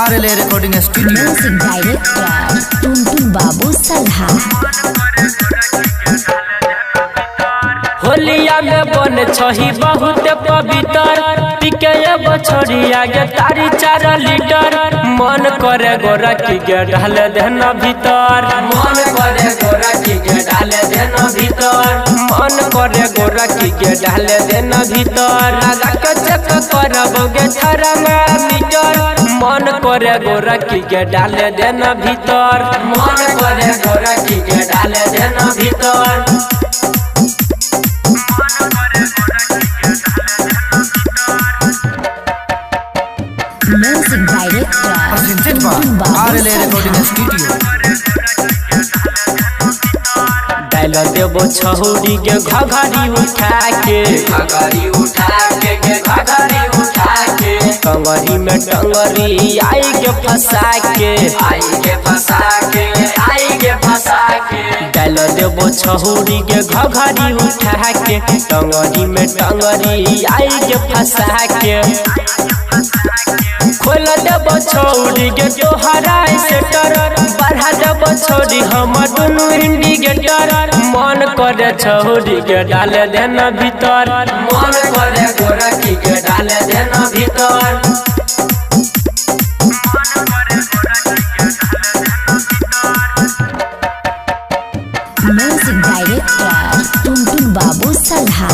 RLA recording studio. Music director Tuntun Babu Salha. होलिया में बन छही बहुत पवित्र पिके बछड़ी आगे तारी 4 लीटर मन करे गोरा की के डाल देना भीतर मन करे गोरा की के डाल देना भीतर मन करे गोरा की के डाल देना भीतर लगा के चेक करबोगे थर्मामीटर मन करे गोरा की के डाल देना भीतर मन करे गोरा की के डाल देना भीतर Music director Presented by Tuntun Babu RLA recording Salha. studio. डाल देबो छहुरी के घघरी उठा के घघरी उठा के घघरी उठा के कंगरी में टंगरी आई के फंसा के आई के फंसा के आई के फंसा के डाल देबो छहुरी के घघरी उठा के टंगरी में टंगरी आई के फंसा के खोल देबो छौरी के तोहरा सेटर बढ़ा देबो छौरी हमर दुनु इंडिकेटर मन करे छौरी के डाल देना भीतर मन करे गोरा की के डाल देना भीतर Music director Tuntun Babu Salha.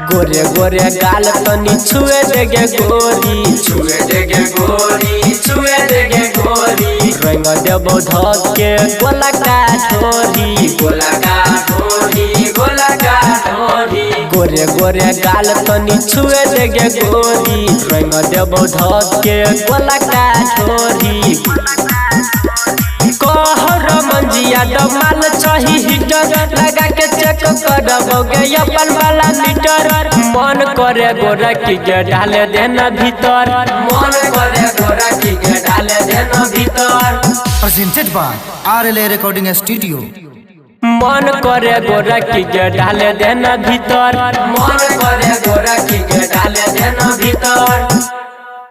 गोरे गोरे गाल तनी छुए देगे गोरी छुए देगे गोरी छुए देगे गोरी रंग देबो धक के गोला का ढोरी गोला का ढोरी गोला का ढोरी गोरे गोरे गाल तनी छुए देगे गोरी रंग देबो धक के गोला का ढोरी कहर मंजिया दमाल छही हीटर लगा के चेक करबोगे अपन वाला मीटर मन करे गोरा की के डाल देना भीतर मन करे गोरा की के डाल देना भीतर Presented by RLA recording studio. मन करे गोरा की के डाल देना भीतर मन करे गोरा की के डाल देना भीतर